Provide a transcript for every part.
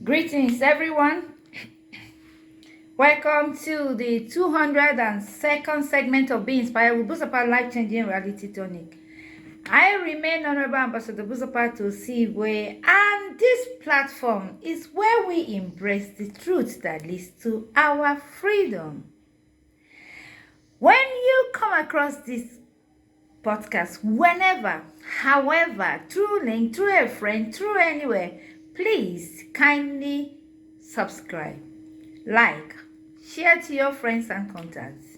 Greetings, everyone. Welcome to the 202nd segment of Be Inspired with Buzopat Life-Changing Reality Tonic. I remain Honorable Ambassador Buzopat to Siwe, and this platform is where we embrace the truth that leads to our freedom. When you come across this podcast, whenever, however, through link, through a friend, through anywhere, please kindly subscribe, like, share to your friends and contacts.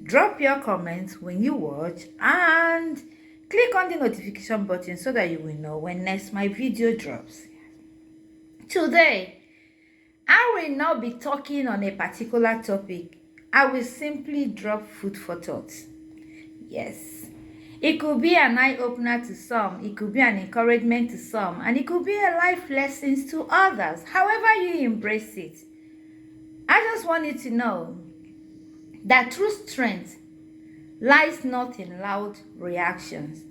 Drop your comments when you watch and click on the notification button so that you will know when next my video drops. Today, I will not be talking on a particular topic. I will simply drop food for thought. Yes. It could be an eye-opener to some, it could be an encouragement to some, and it could be a life lesson to others. However you embrace it, I just want you to know that true strength lies not in loud reactions,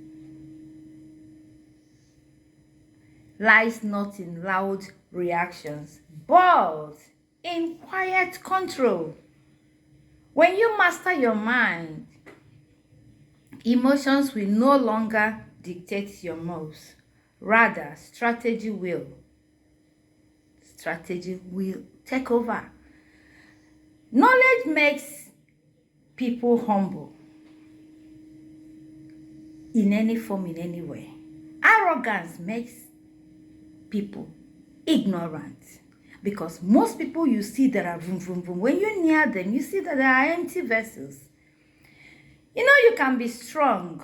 but in quiet control. When you master your mind, emotions will no longer dictate your moves. Rather, strategy will take over. Knowledge makes people humble in any form, in any way. Arrogance makes people ignorant, because most people you see that are vroom, vroom, vroom, when you near them, you see that they are empty vessels. You know, you can be strong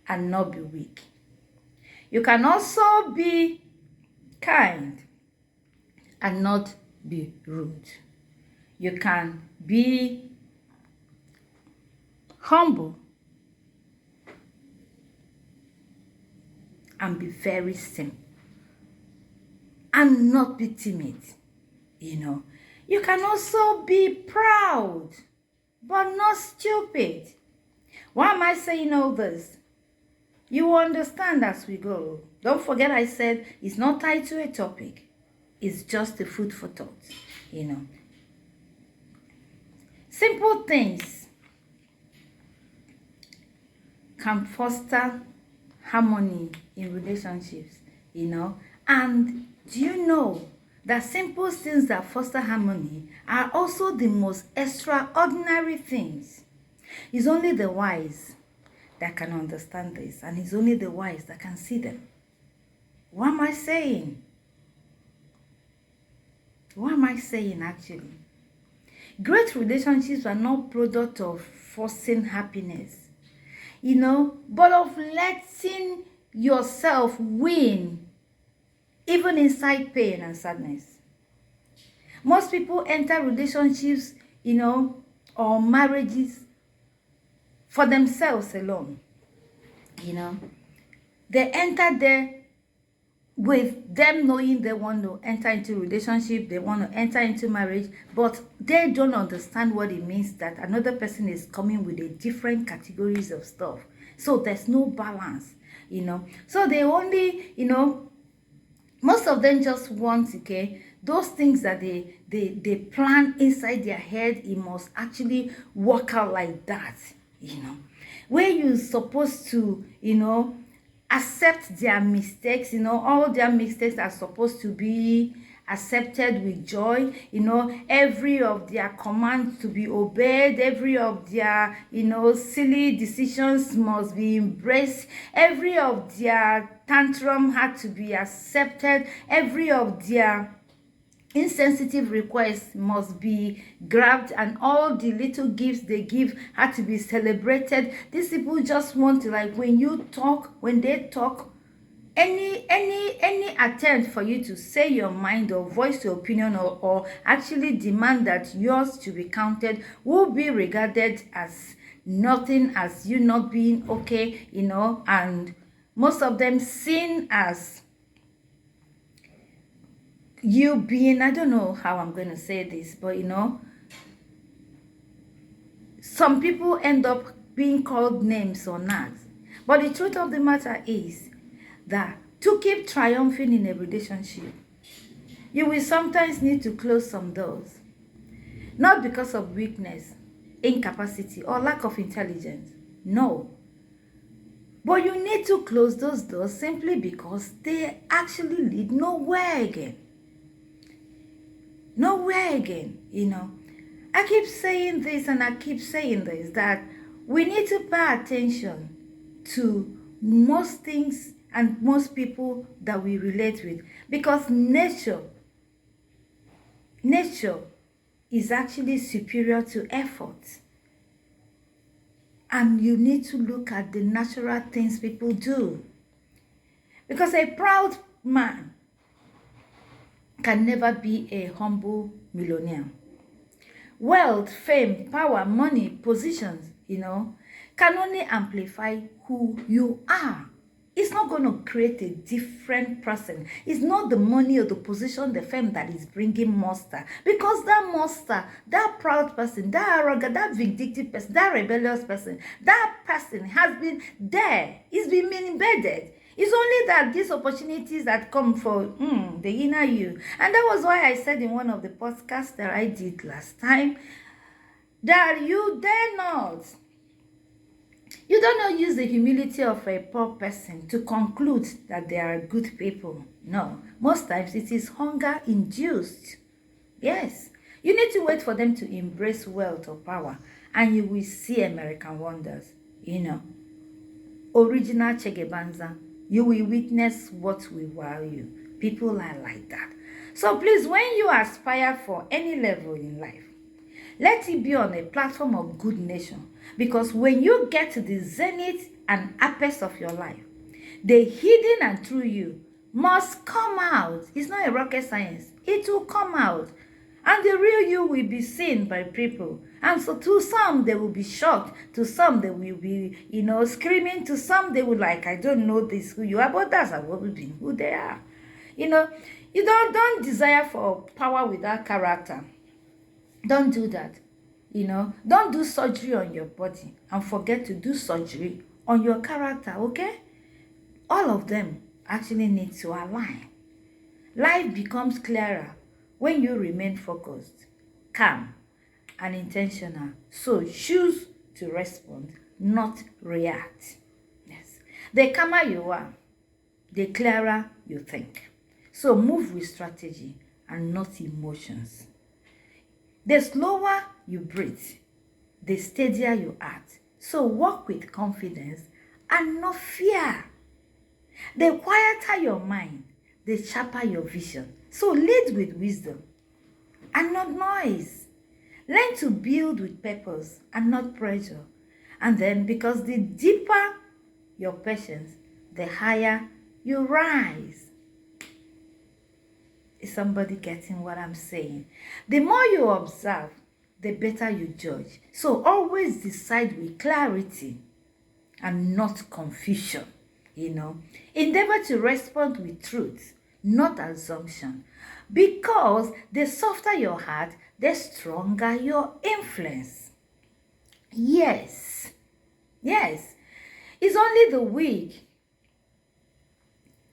and not be weak. You can also be kind and not be rude. You can be humble and be very simple and not be timid. You can also be proud but not stupid. Why am I saying all this? You will understand as we go. Don't forget I said it's not tied to a topic. It's just a food for thought, Simple things can foster harmony in relationships, And do you know that simple things that foster harmony are also the most extraordinary things? It's only the wise that can understand this, and it's only the wise that can see them. What am I saying? What am I saying actually? Great relationships are not product of forcing happiness, but of letting yourself win even inside pain and sadness. Most people enter relationships, or marriages for themselves alone. They enter there with them knowing they want to enter into relationship, they want to enter into marriage, but they don't understand what it means that another person is coming with a different categories of stuff. So there's no balance, So they only, most of them just want, those things that they plan inside their head, it must actually work out like that, Where you're supposed to, accept their mistakes, all their mistakes are supposed to be accepted with joy, every of their commands to be obeyed, every of their, silly decisions must be embraced, every of their tantrum had to be accepted, every of their insensitive requests must be grabbed, and all the little gifts they give had to be celebrated. These people just want to, when they talk, any attempt for you to say your mind or voice your opinion or actually demand that yours to be counted will be regarded as nothing, as you not being okay, and most of them seen as you being, I don't know how I'm going to say this, but some people end up being called names or not. But the truth of the matter is that to keep triumphing in a relationship, You will sometimes need to close some doors, not because of weakness, incapacity, or lack of intelligence. No. But you need to close those doors simply because they actually lead nowhere again. Nowhere again, I keep saying this and I keep saying this, that we need to pay attention to most things and most people that we relate with, because nature is actually superior to effort. And you need to look at the natural things people do. Because a proud man can never be a humble millionaire. Wealth, fame, power, money, positions, can only amplify who you are. It's not going to create a different person. It's not the money or the position, the fame that is bringing monster. Because that monster, that proud person, that arrogant, that vindictive person, that rebellious person, that person has been there. It's been embedded. It's only that these opportunities that come for the inner you. And that was why I said in one of the podcasts that I did last time, that you dare not. You don't not use the humility of a poor person to conclude that they are good people. No. Most times it is hunger induced. Yes. You need to wait for them to embrace wealth or power, and you will see American wonders. Original Chegebanza. You will witness what we value. People are like that. So please, when you aspire for any level in life, let it be on a platform of good nation. Because when you get to the zenith and apex of your life, the hidden and true you must come out. It's not a rocket science. It will come out. And the real you will be seen by people. And so to some, they will be shocked. To some, they will be, screaming. To some, they will like, I don't know this, who you are. But that's who they are. You don't desire for power without character. Don't do that. Don't do surgery on your body and forget to do surgery on your character, okay? All of them actually need to align. Life becomes clearer when you remain focused, calm, and intentional. So choose to respond, not react. Yes. The calmer you are, the clearer you think. So move with strategy and not emotions. The slower you breathe, the steadier you act. So walk with confidence and not fear. The quieter your mind, the sharper your vision. So lead with wisdom and not noise. Learn to build with purpose and not pressure. And then, because the deeper your patience, the higher you rise. Is somebody getting what I'm saying? The more you observe, the better you judge. So always decide with clarity and not confusion. Endeavor to respond with truth, not assumption. Because the softer your heart, the stronger your influence. Yes. It's only the weak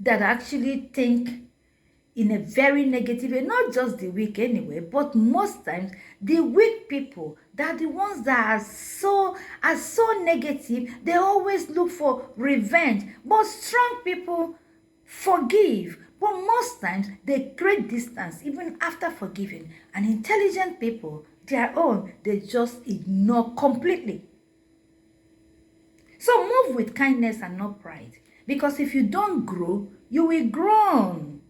that actually think in a very negative way. Not just the weak anyway, but most times the weak people, that are the ones that are so negative. They always look for revenge. But strong people forgive. But most times they create distance even after forgiving. And intelligent people, their own, they just ignore completely. So move with kindness and not pride. Because if you don't grow, you will groan.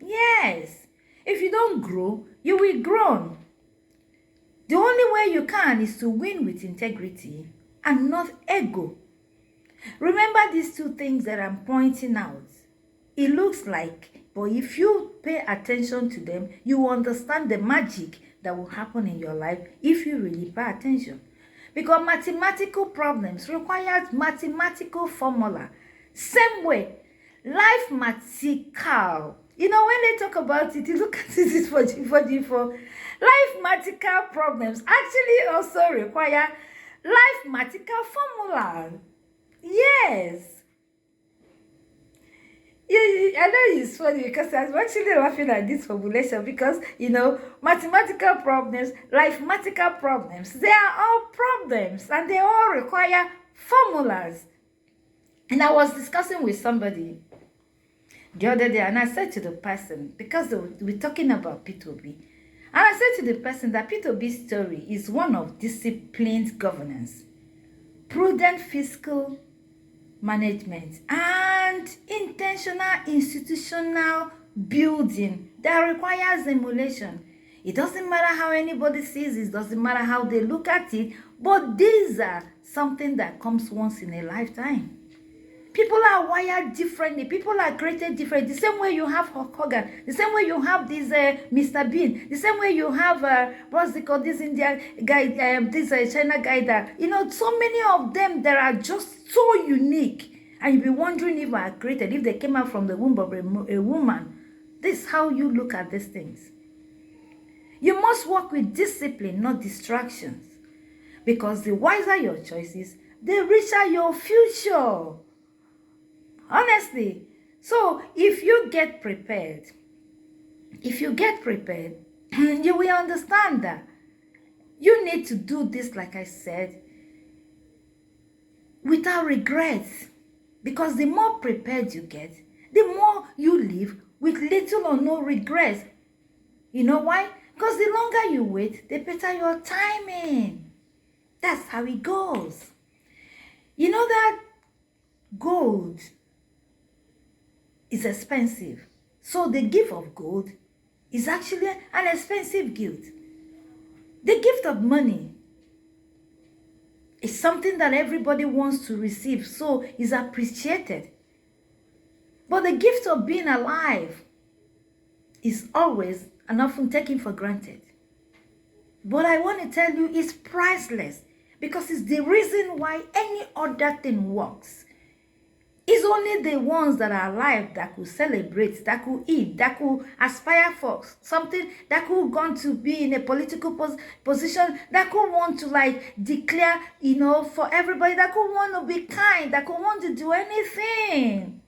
Yes. If you don't grow, you will groan. The only way you can is to win with integrity and not ego. Remember these two things that I'm pointing out. It looks like, but if you pay attention to them, you will understand the magic that will happen in your life if you really pay attention. Because mathematical problems require mathematical formula. Same way, life mathematical. When they talk about it, you look at it for G4. Life mathematical problems actually also require life mathematical formula. Yes. I know it's funny because I'm actually laughing at this formulation because, mathematical problems, mathematical problems, they are all problems and they all require formulas. And I was discussing with somebody the other day and I said to the person, because we're talking about P2B, and I said to the person that P2B story is one of disciplined governance, prudent fiscal management, and intentional institutional building that requires emulation. It doesn't matter how anybody sees it, doesn't matter how they look at it, but these are something that comes once in a lifetime. People are wired differently. People are created differently. The same way you have Hulk Hogan, the same way you have this Mr. Bean, the same way you have what's it called, this Indian guy, this China guy. That so many of them that are just so unique, and you'll be wondering if are created, if they came out from the womb of a woman. This is how you look at these things. You must work with discipline, not distractions, because the wiser your choices, the richer your future. Honestly. So if you get prepared, you will understand that you need to do this, like I said, without regrets. Because the more prepared you get, the more you live with little or no regrets. You know why? Because the longer you wait, the better your timing. That's how it goes. You know that gold is expensive. So the gift of gold is actually an expensive gift. The gift of money is something that everybody wants to receive, so is appreciated. But the gift of being alive is always and often taken for granted. But I want to tell you, it's priceless because it's the reason why any other thing works. It's only the ones that are alive that could celebrate, that could eat, that could aspire for something, that could want to be in a political position, that could want to declare, for everybody, that could want to be kind, that could want to do anything.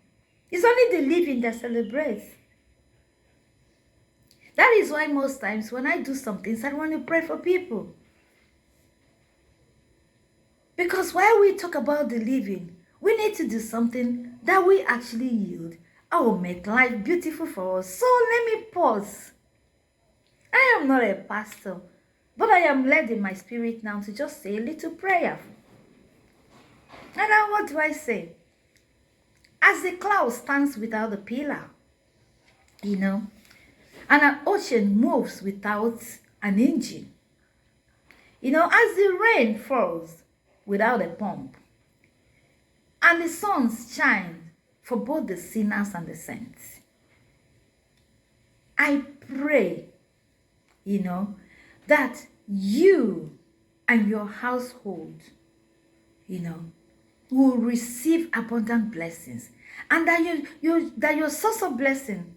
It's only the living that celebrates. That is why most times when I do some things, I want to pray for people. Because while we talk about the living, we need to do something that we actually yield. I will make life beautiful for us. So let me pause. I am not a pastor, but I am led in my spirit now to just say a little prayer. And now what do I say? As the cloud stands without a pillar, and an ocean moves without an engine, as the rain falls without a pump, and the sun shines for both the sinners and the saints. I pray, that you and your household, will receive abundant blessings, and that your source of blessing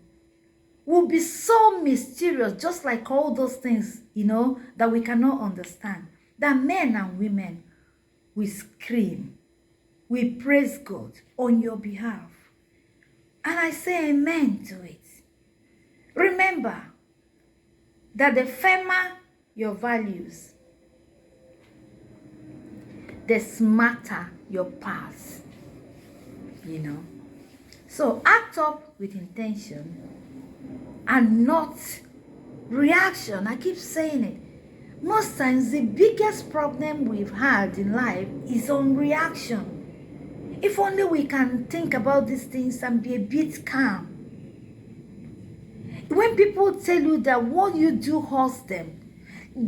will be so mysterious, just like all those things, that we cannot understand, that men and women will scream. We praise God on your behalf. And I say amen to it. Remember that the firmer your values, the smarter your path. So act up with intention and not reaction. I keep saying it. Most times the biggest problem we've had in life is on reaction. If only we can think about these things and be a bit calm. When people tell you that what you do hurts them,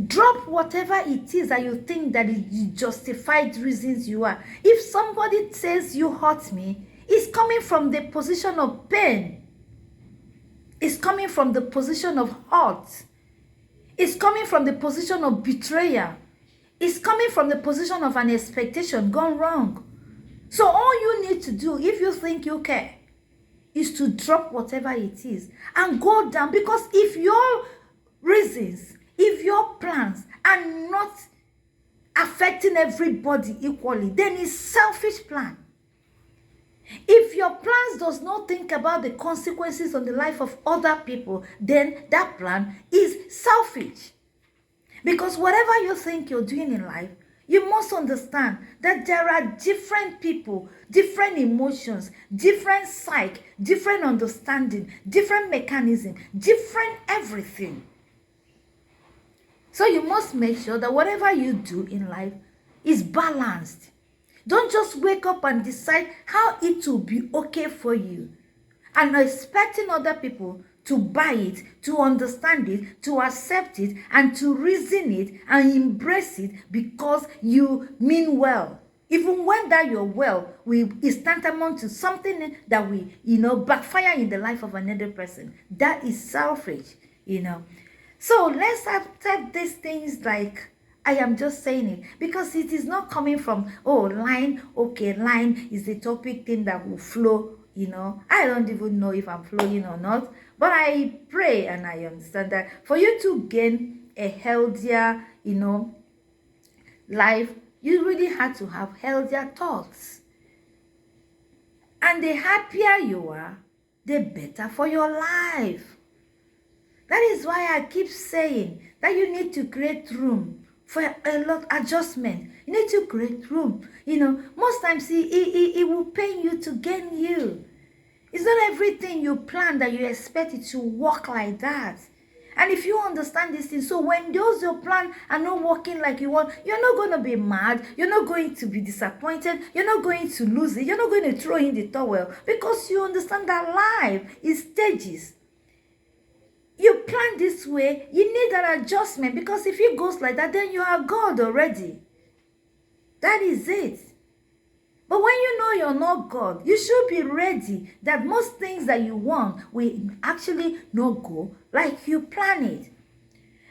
drop whatever it is that you think that is justified reasons you are. If somebody says you hurt me, it's coming from the position of pain. It's coming from the position of hurt. It's coming from the position of betrayal. It's coming from the position of an expectation gone wrong. So all you need to do, if you think you care, is to drop whatever it is and go down. Because if your reasons, if your plans are not affecting everybody equally, then it's selfish plan. If your plans does not think about the consequences on the life of other people, then that plan is selfish. Because whatever you think you're doing in life, you must understand that there are different people, different emotions, different psyche, different understanding, different mechanism, different everything. So you must make sure that whatever you do in life is balanced. Don't just wake up and decide how it will be okay for you and expecting other people to buy it, to understand it, to accept it, and to reason it and embrace it because you mean well. Even when that your well is tantamount to something that will, backfire in the life of another person. That is selfish. So let's accept these things like I am just saying it because it is not coming from, line. Okay, line is the topic thing that will flow. I don't even know if I'm flowing or not, but I pray and I understand that for you to gain a healthier, life, you really have to have healthier thoughts. And the happier you are, the better for your life. That is why I keep saying that you need to create room for a lot adjustment. You need to create room. Most times it will pain you to gain you. It's not everything you plan that you expect it to work like that. And if you understand this thing, so when those your plan are not working like you want, you're not going to be mad. You're not going to be disappointed. You're not going to lose it. You're not going to throw in the towel because you understand that life is stages. You plan this way, you need an adjustment because if it goes like that, then you are God already. That is it. But when you know you're not God, you should be ready that most things that you want will actually not go like you plan it.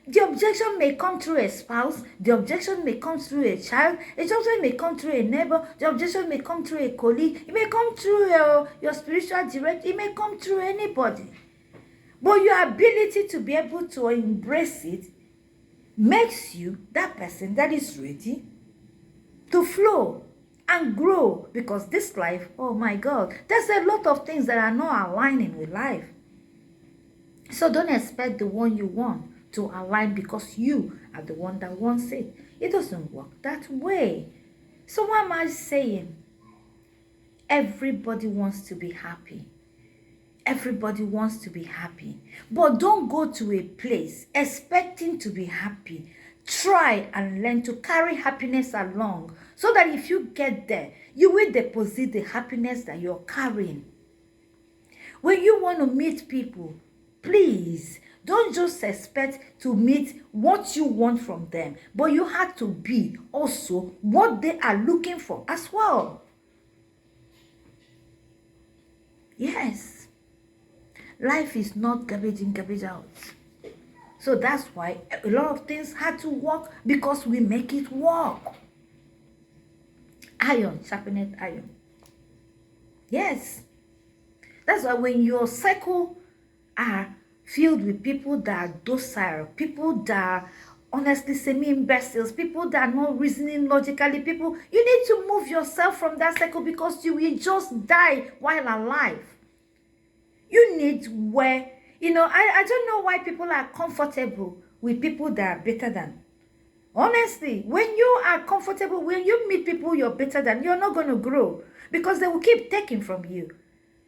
The objection may come through a spouse, the objection may come through a child, the objection may come through a neighbor, the objection may come through a colleague, it may come through your spiritual director, it may come through anybody. But your ability to be able to embrace it makes you that person that is ready to flow and grow. Because this life, oh my God, there's a lot of things that are not aligning with life. So don't expect the one you want to align because you are the one that wants it. It doesn't work that way. So what am I saying? Everybody wants to be happy. Everybody wants to be happy. But don't go to a place expecting to be happy. Try and learn to carry happiness along so that if you get there, you will deposit the happiness that you're carrying. When you want to meet people, please don't just expect to meet what you want from them, but you have to be also what they are looking for as well. Yes. Life is not garbage in, garbage out. So that's why a lot of things had to work because we make it work. Iron, sharpened iron. Yes. That's why when your circle are filled with people that are docile, people that are honestly semi-imbeciles, people that are not reasoning logically, people, you need to move yourself from that circle because you will just die while alive. You need where, I don't know why people are comfortable with people that are better than. Honestly, when you are comfortable, when you meet people you're better than, you're not going to grow because they will keep taking from you.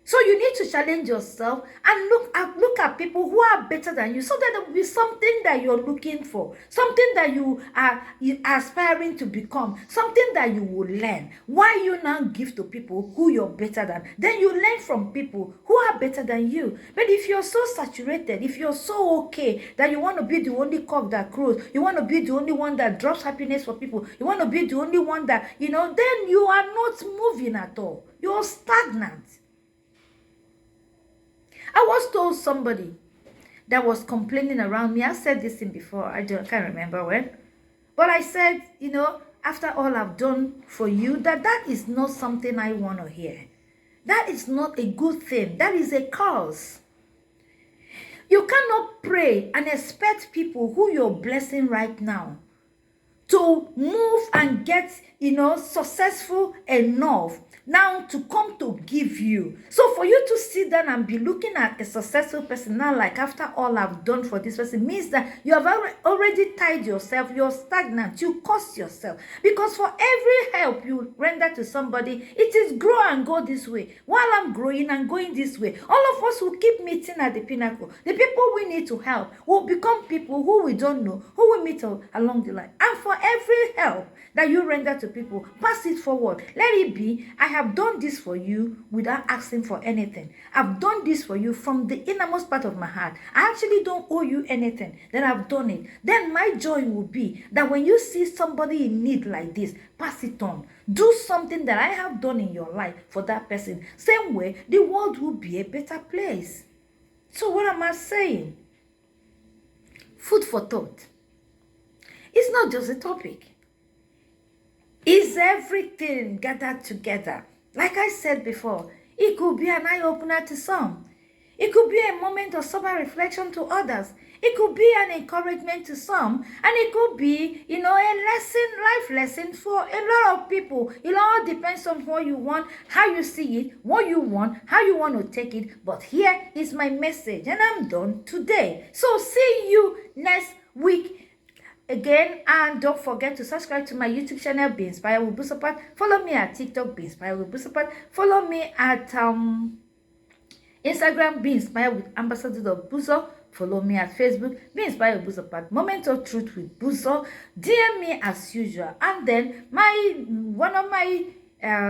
So you need to challenge yourself and look at people who are better than you so that there will be something that you're looking for, something that you are aspiring to become, something that you will learn. Why you now give to people who you're better than? Then you learn from people who are better than you. But if you're so saturated, if you're so okay that you want to be the only cock that crows, you want to be the only one that drops happiness for people, you want to be the only one that, then you are not moving at all. You're stagnant. I was told somebody that was complaining around me. I said this thing before. I can't remember when. But I said, after all I've done for you, that is not something I want to hear. That is not a good thing. That is a curse. You cannot pray and expect people who you're blessing right now to to move and get, successful enough now to come to give you. So for you to sit down and be looking at a successful person now, like after all I've done for this person, means that you have already tied yourself, you're stagnant, you cost yourself. Because for every help you render to somebody, it is grow and go this way. While I'm growing and going this way, all of us will keep meeting at the pinnacle. The people we need to help will become people who we don't know, who we meet along the line. And for every help that you render to people, pass it forward. Let it be, I have done this for you without asking for anything. I've done this for you from the innermost part of my heart. I actually don't owe you anything. Then I've done it. Then my joy will be that when you see somebody in need like this, pass it on. Do something that I have done in your life for that person. Same way, the world will be a better place. So what am I saying? Food for thought. It's not just a topic. It's everything gathered together. Like I said before, it could be an eye-opener to some. It could be a moment of sober reflection to others. It could be an encouragement to some. And it could be, a life lesson for a lot of people. It all depends on what you want, how you see it, what you want, how you want to take it. But here is my message, and I'm done today. So see you next week again, and don't forget to subscribe to my YouTube channel, Be Inspired with Buzopat. Follow me at TikTok, Be Inspired with Buzopat. Follow me at Instagram, Be Inspired with Ambassador Buzo. Follow me at Facebook, Be Inspired with Buzopat. Moment of Truth with Buzo. DM me as usual. And then one of my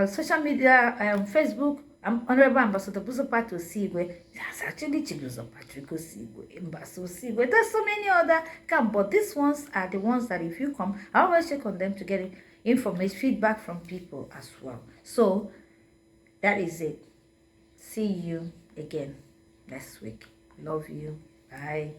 social media, Facebook, I'm Honorable Ambassador Buzopat Osigwe. That's actually Chibuzopat Osigwe, Ambassador Osigwe. There's so many other camp, but these ones are the ones that if you come, I always check on them to get information, feedback from people as well. So that is it. See you again next week. Love you. Bye.